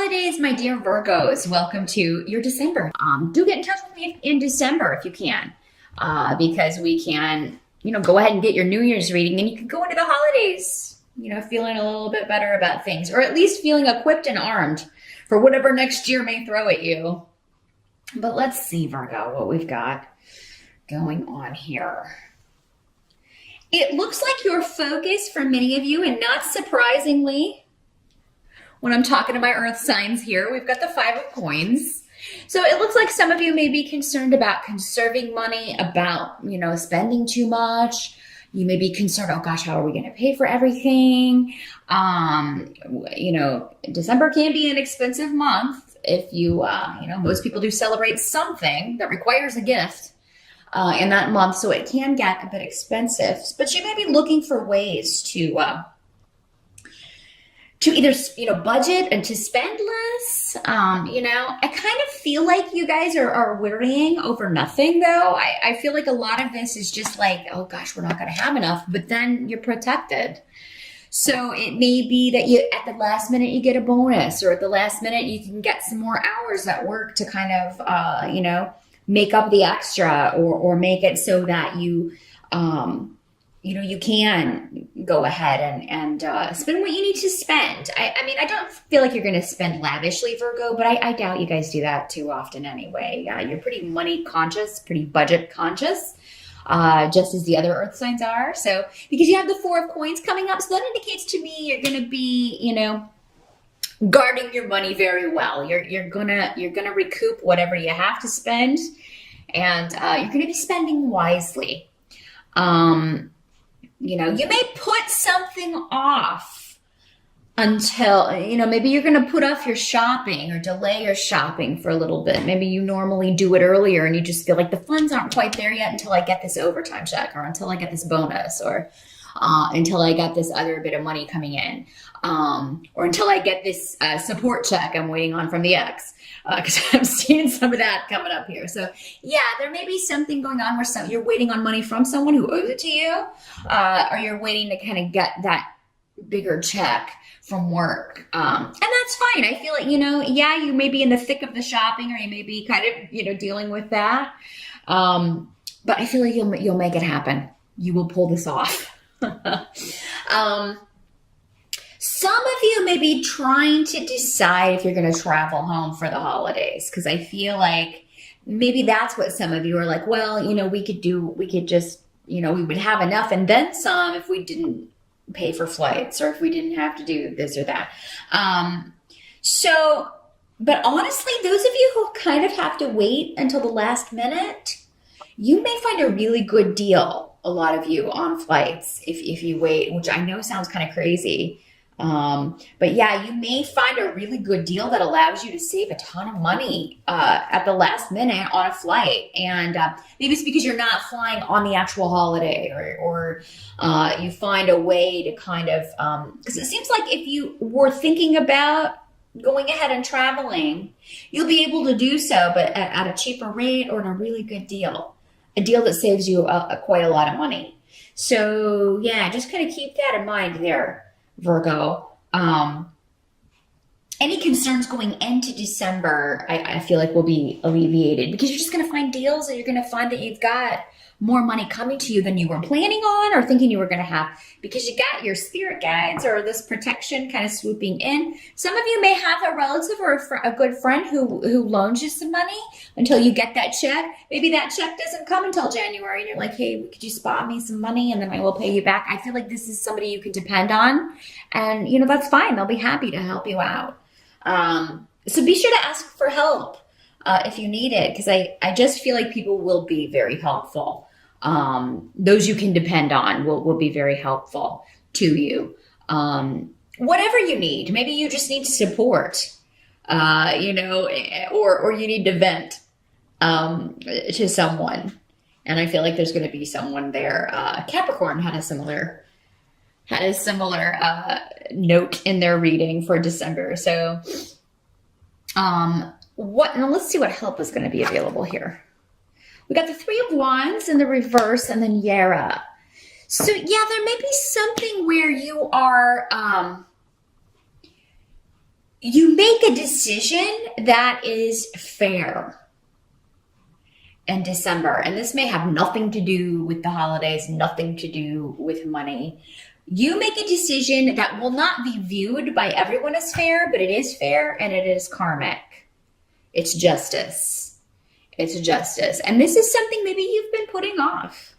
holidays, my dear Virgos. Welcome to your December. Do get in touch with me in December if you can, because we can, go ahead and get your New Year's reading, and you can go into the holidays, feeling a little bit better about things, or at least feeling equipped and armed for whatever next year may throw at you. But let's see, Virgo, what we've got going on here. It looks like your focus for many of you, and not surprisingly, when I'm talking to my earth signs here, we've got the Five of Coins. So it looks like some of you may be concerned about conserving money, about, spending too much. You may be concerned, oh gosh, how are we going to pay for everything? December can be an expensive month if you, most people do celebrate something that requires a gift in that month. So it can get a bit expensive, but you may be looking for ways to either, budget and to spend less. I kind of feel like you guys are worrying over nothing, though. I feel like a lot of this is just like, oh gosh, we're not going to have enough, but then you're protected. So it may be that at the last minute you get a bonus, or at the last minute you can get some more hours at work to kind of, make up the extra, or make it so that you can go ahead and spend what you need to spend. I don't feel like you're going to spend lavishly, Virgo, but I doubt you guys do that too often anyway. You're pretty money conscious, pretty budget conscious, just as the other earth signs are. So because you have the Four of Coins coming up, so that indicates to me you're going to be, guarding your money very well. You're gonna recoup whatever you have to spend, and you're gonna be spending wisely. You may put something off until, maybe you're going to put off your shopping or delay your shopping for a little bit. Maybe you normally do it earlier and you just feel like the funds aren't quite there yet until I get this overtime check, or until I get this bonus, or until I get this other bit of money coming in, or until I get this support check I'm waiting on from the ex, because I'm seeing some of that coming up here. So yeah, there may be something going on where you're waiting on money from someone who owes it to you, or you're waiting to kind of get that bigger check from work. And that's fine. I feel like, you may be in the thick of the shopping, or you may be kind of, dealing with that. But I feel like you'll make it happen. You will pull this off. Some of you may be trying to decide if you're going to travel home for the holidays, because I feel like maybe that's what some of you are like, well, we could just, we would have enough and then some if we didn't pay for flights, or if we didn't have to do this or that. But honestly, those of you who kind of have to wait until the last minute, you may find a really good deal, a lot of you, on flights if you wait, which I know sounds kind of crazy. But yeah, you may find a really good deal that allows you to save a ton of money at the last minute on a flight. And maybe it's because you're not flying on the actual holiday, or you find a way to kind of, because it seems like if you were thinking about going ahead and traveling, you'll be able to do so, but at a cheaper rate, or in a really good deal, a deal that saves you quite a lot of money. So yeah, just kind of keep that in mind there, Virgo. Any concerns going into December, I feel like will be alleviated, because you're just going to find deals, and you're going to find that you've got more money coming to you than you were planning on or thinking you were going to have, because you got your spirit guides or this protection kind of swooping in. Some of you may have a relative or a good friend who loans you some money until you get that check. Maybe that check doesn't come until January, and you're like, hey, could you spot me some money and then I will pay you back? I feel like this is somebody you can depend on, and that's fine. They'll be happy to help you out. So be sure to ask for help if you need it, because I just feel like people will be very helpful. Those you can depend on will be very helpful to you. Whatever you need, maybe you just need support, or you need to vent to someone. And I feel like there's going to be someone there. Capricorn had a similar note in their reading for December. So now let's see what help is going to be available here. We got the Three of Wands in the reverse, and then Yara. So yeah, there may be something where you are you make a decision that is fair in December. And this may have nothing to do with the holidays, nothing to do with money. You make a decision that will not be viewed by everyone as fair, but it is fair and it is karmic. It's justice. It's justice. And this is something maybe you've been putting off.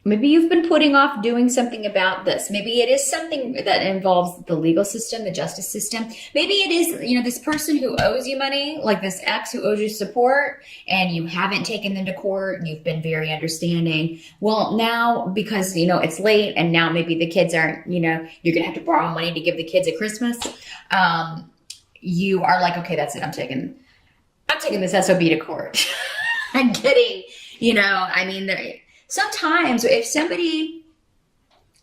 Maybe you've been putting off doing something about this. Maybe it is something that involves the legal system, the justice system. Maybe it is, this person who owes you money, like this ex who owes you support, and you haven't taken them to court, and you've been very understanding. Well, now, because, it's late, and now maybe the kids aren't, you're going to have to borrow money to give the kids at Christmas. You are like, okay, that's it. I'm taking this SOB to court. I'm kidding. Sometimes if somebody,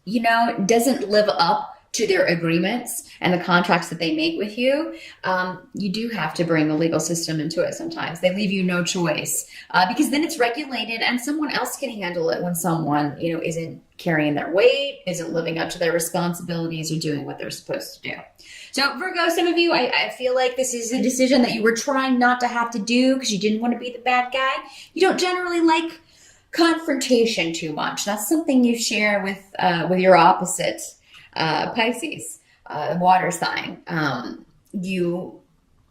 doesn't live up to their agreements and the contracts that they make with you, you do have to bring the legal system into it sometimes. They leave you no choice because then it's regulated and someone else can handle it when someone, isn't carrying their weight, isn't living up to their responsibilities or doing what they're supposed to do. So Virgo, some of you, I feel like this is a decision that you were trying not to have to do because you didn't want to be the bad guy. You don't generally like confrontation too much. That's something you share with your opposite, Pisces, water sign. You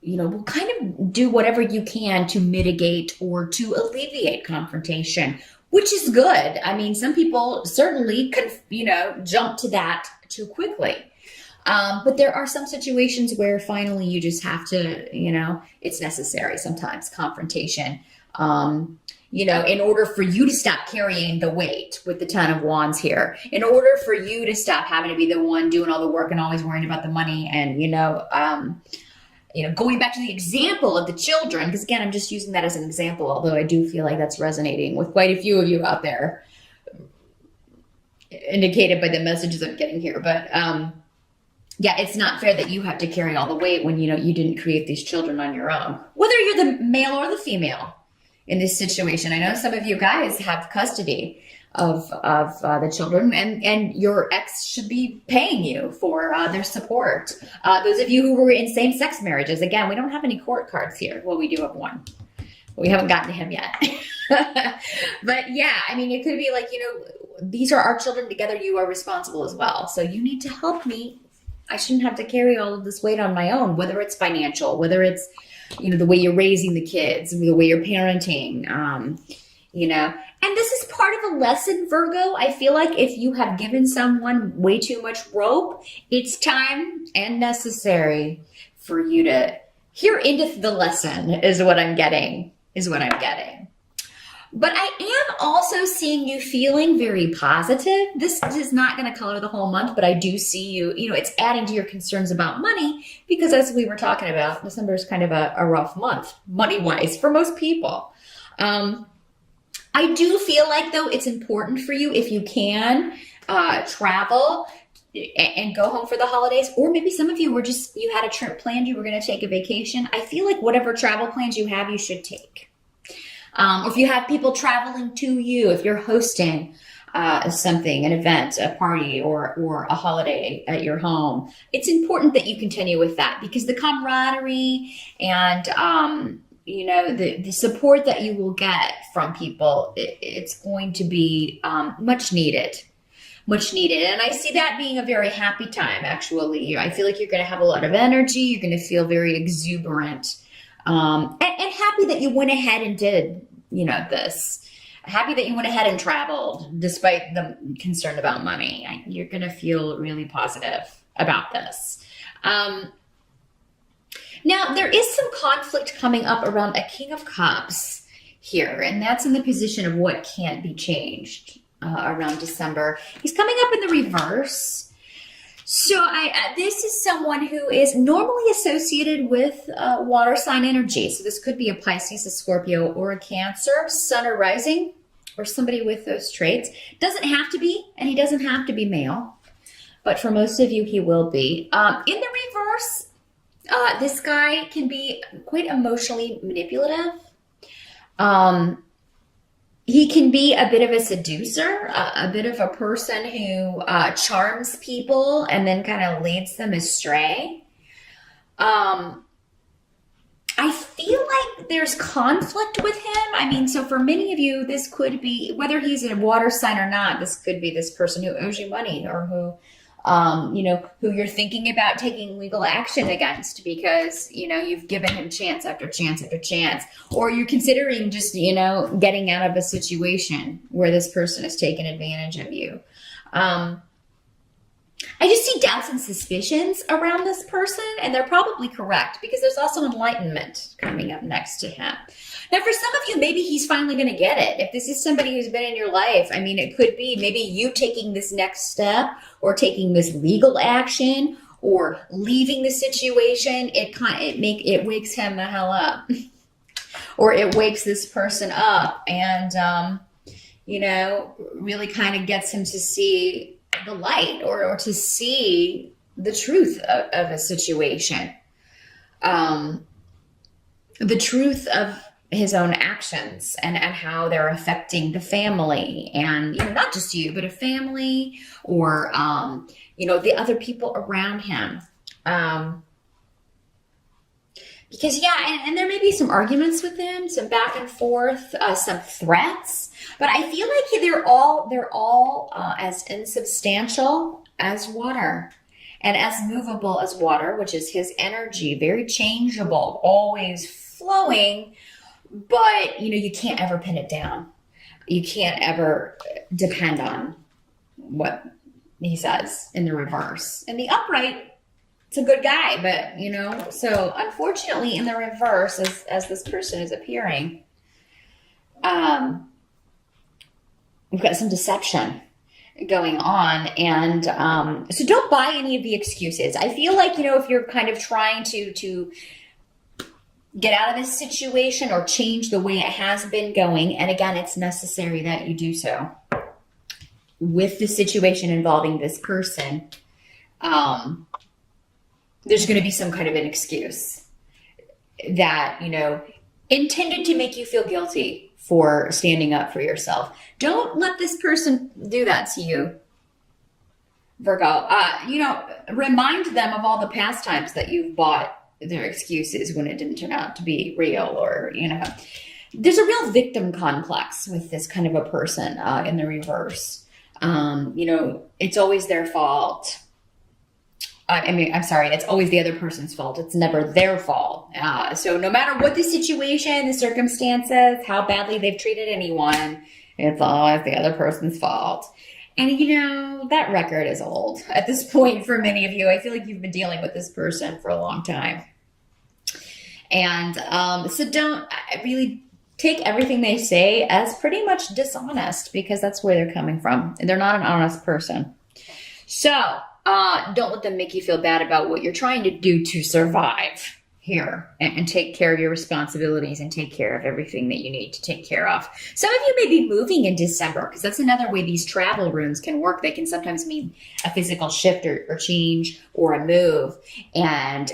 will kind of do whatever you can to mitigate or to alleviate confrontation, which is good. Some people certainly can, jump to that too quickly. But there are some situations where finally you just have to, it's necessary sometimes, confrontation. In order for you to stop carrying the weight with the 10 of wands here, in order for you to stop having to be the one doing all the work and always worrying about the money and, going back to the example of the children, because again, I'm just using that as an example, although I do feel like that's resonating with quite a few of you out there, indicated by the messages I'm getting here. But, it's not fair that you have to carry all the weight when, you didn't create these children on your own, whether you're the male or the female. In this situation, I know some of you guys have custody of the children, and your ex should be paying you for their support. Those of you who were in same-sex marriages, again, we don't have any court cards here. Well, we do have one. We haven't gotten to him yet. But yeah, it could be like, these are our children together. You are responsible as well. So you need to help me. I shouldn't have to carry all of this weight on my own, whether it's financial, whether it's the way you're raising the kids, the way you're parenting, and this is part of a lesson, Virgo. I feel like if you have given someone way too much rope, it's time and necessary for you to hear into the lesson is what I'm getting. But I am also seeing you feeling very positive. This is not going to color the whole month, but I do see you, it's adding to your concerns about money because as we were talking about, December is kind of a rough month, money-wise, for most people. I do feel like, though, it's important for you if you can travel and go home for the holidays, or maybe some of you you had a trip planned, you were going to take a vacation. I feel like whatever travel plans you have, you should take. Or if you have people traveling to you, if you're hosting something, an event, a party, or a holiday at your home, it's important that you continue with that because the camaraderie and, the support that you will get from people, it's going to be much needed. And I see that being a very happy time, actually. I feel like you're going to have a lot of energy. You're going to feel very exuberant. And happy that you went ahead and did, this. Happy that you went ahead and traveled despite the concern about money. You're going to feel really positive about this. Now, there is some conflict coming up around a King of Cups here, and that's in the position of what can't be changed around December. He's coming up in the reverse. So this is someone who is normally associated with water sign energy. So this could be a Pisces, a Scorpio, or a Cancer, Sun or Rising, or somebody with those traits. Doesn't have to be, and he doesn't have to be male. But for most of you, he will be. In the reverse, this guy can be quite emotionally manipulative. He can be a bit of a seducer, a bit of a person who charms people and then kind of leads them astray. Um, I feel like there's conflict with him. I mean, so for many of you, this could be, whether he's a water sign or not, this could be this person who owes you money or who, who you're thinking about taking legal action against because, you've given him chance after chance after chance, or you're considering just, getting out of a situation where this person has taken advantage of you. I just see doubts and suspicions around this person, and they're probably correct because there's also enlightenment coming up next to him. Now, for some of you, maybe he's finally going to get it. If this is somebody who's been in your life, I mean, it could be maybe you taking this next step or taking this legal action or leaving the situation. It wakes him the hell up, or it wakes this person up, and really kind of gets him to see the light or to see the truth of a situation, the truth of his own actions and how they're affecting the family and, not just you, but a family or, the other people around him. Because and there may be some arguments with him, some back and forth, some threats, but I feel like they're all as insubstantial as water and as movable as water, which is his energy, very changeable, always flowing, but you can't ever pin it down. You can't ever depend on what he says in the reverse. In the upright, it's a good guy, but so unfortunately in the reverse, as this person is appearing, we've got some deception going on, and so don't buy any of the excuses. I feel like if you're kind of trying to get out of this situation or change the way it has been going, and again, it's necessary that you do so with the situation involving this person, there's going to be some kind of an excuse that, intended to make you feel guilty for standing up for yourself. Don't let this person do that to you, Virgo. Remind them of all the past times that you've bought their excuses when it didn't turn out to be real, or, there's a real victim complex with this kind of a person in the reverse. It's always their fault. It's always the other person's fault. It's never their fault. So no matter what the situation, the circumstances, how badly they've treated anyone, it's always the other person's fault. And, that record is old at this point for many of you. I feel like you've been dealing with this person for a long time. And so don't really take everything they say as pretty much dishonest, because that's where they're coming from. They're not an honest person. So don't let them make you feel bad about what you're trying to do to survive here and take care of your responsibilities and take care of everything that you need to take care of. Some of you may be moving in December, because that's another way these travel runes can work. They can sometimes mean a physical shift or change or a move. And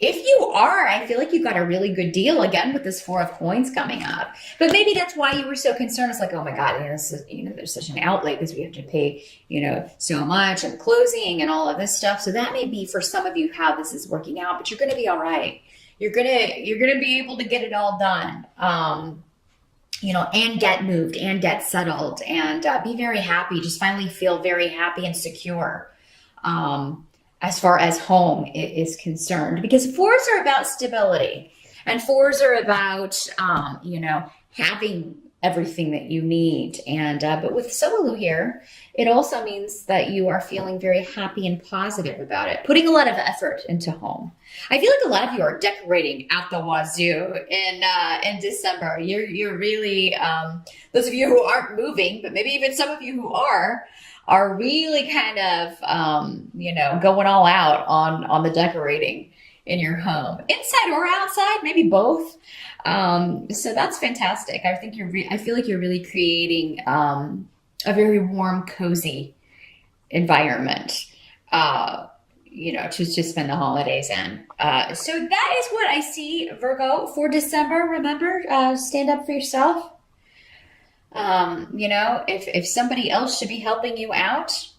if you are, I feel like you got a really good deal again with this Four of Coins coming up. But maybe that's why you were so concerned. It's like, oh my God, this is, there's such an outlay because we have to pay, so much and closing and all of this stuff. So that may be for some of you how this is working out, but you're going to be all right. You're going to be able to get it all done. And get moved and get settled and be very happy. Just finally feel very happy and secure. As far as home is concerned, because fours are about stability and fours are about, having everything that you need. And, but with Solu here, it also means that you are feeling very happy and positive about it, putting a lot of effort into home. I feel like a lot of you are decorating out the wazoo in December. You're really, those of you who aren't moving, but maybe even some of you who are really kind of, going all out on the decorating in your home, inside or outside, maybe both. So that's fantastic. I feel like you're really creating a very warm, cozy environment, to spend the holidays in. So that is what I see, Virgo, for December. Remember, stand up for yourself. You know, if somebody else should be helping you out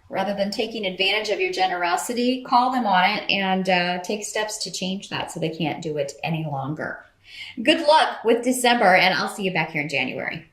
rather than taking advantage of your generosity, call them on it and take steps to change that so they can't do it any longer. Good luck with December, and I'll see you back here in January.